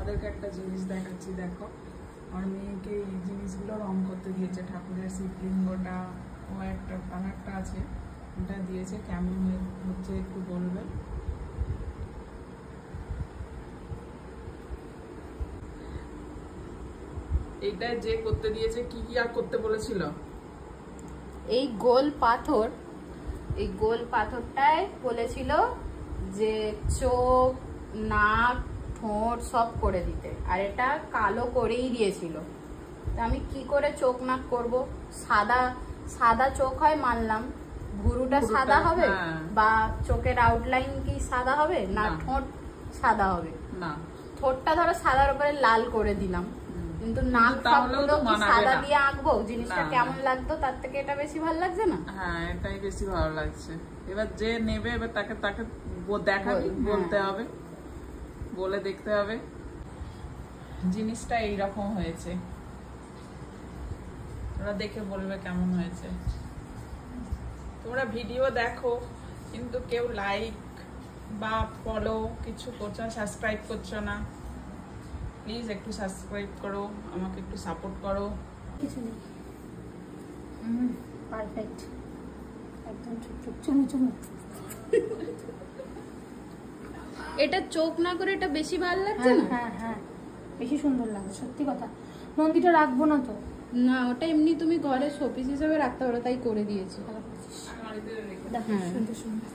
তোমাদেরকে একটা জিনিস দেখাচ্ছি, দেখো আমার মেয়েকে এই জিনিসগুলো রং করতে দিয়েছে, ঠাকুরের শিবলিঙ্গটা ও একটা কালারটা আছে ওটা দিয়েছে, কেমন হচ্ছে একটু বলবে। এইটা যে করতে দিয়েছে কি কি আর করতে বলেছিল? এই গোল পাথরটায় বলেছিল যে চোখ, নাক, ঠোঁট সব করে দিতে, আর এটা কালো করেই দিয়েছিল। তা আমি কি করে চোখ নাক করব? সাদা চোখ হয় মানলাম, ভুরুটা সাদা হবে বা চোখের আউটলাইন কি সাদা হবে না, ঠোঁট সাদা হবে না, ঠোঁটটা ধরো সাদার উপরে লাল করে দিলাম, কিন্তু নাক সবগুলো কি সাদা দিয়ে আঁকবো? জিনিসটা কেমন লাগতো তার থেকে এটা বেশি ভালো লাগছে না? হ্যাঁ, এটাই বেশি ভালো লাগছে। এবার যে নেবে এবার তাকে দেখাবি, বলতে হবে, বলে দেখতে হবে জিনিসটা এইরকম হয়েছে, ওরা দেখে বলবে কেমন হয়েছে। তোমরা ভিডিও দেখো কিন্তু কেউ লাইক বা ফলো কিছু করছো না, সাবস্ক্রাইব করছো না, প্লিজ একটু সাবস্ক্রাইব করো, আমাকে একটু সাপোর্ট করো। কিছু নেই, পারফেক্ট, একদম চুমু চুমু। এটা চোখ না করে এটা বেশি ভালো লাগছে না? হ্যাঁ হ্যাঁ, বেশি সুন্দর লাগে, সত্যি কথা। নন্দীটা রাখবো না তো? না, ওটা এমনি তুমি ঘরে শোপিস হিসেবে রাখতে পারো, তাই করে দিয়েছি। সুন্দর সুন্দর।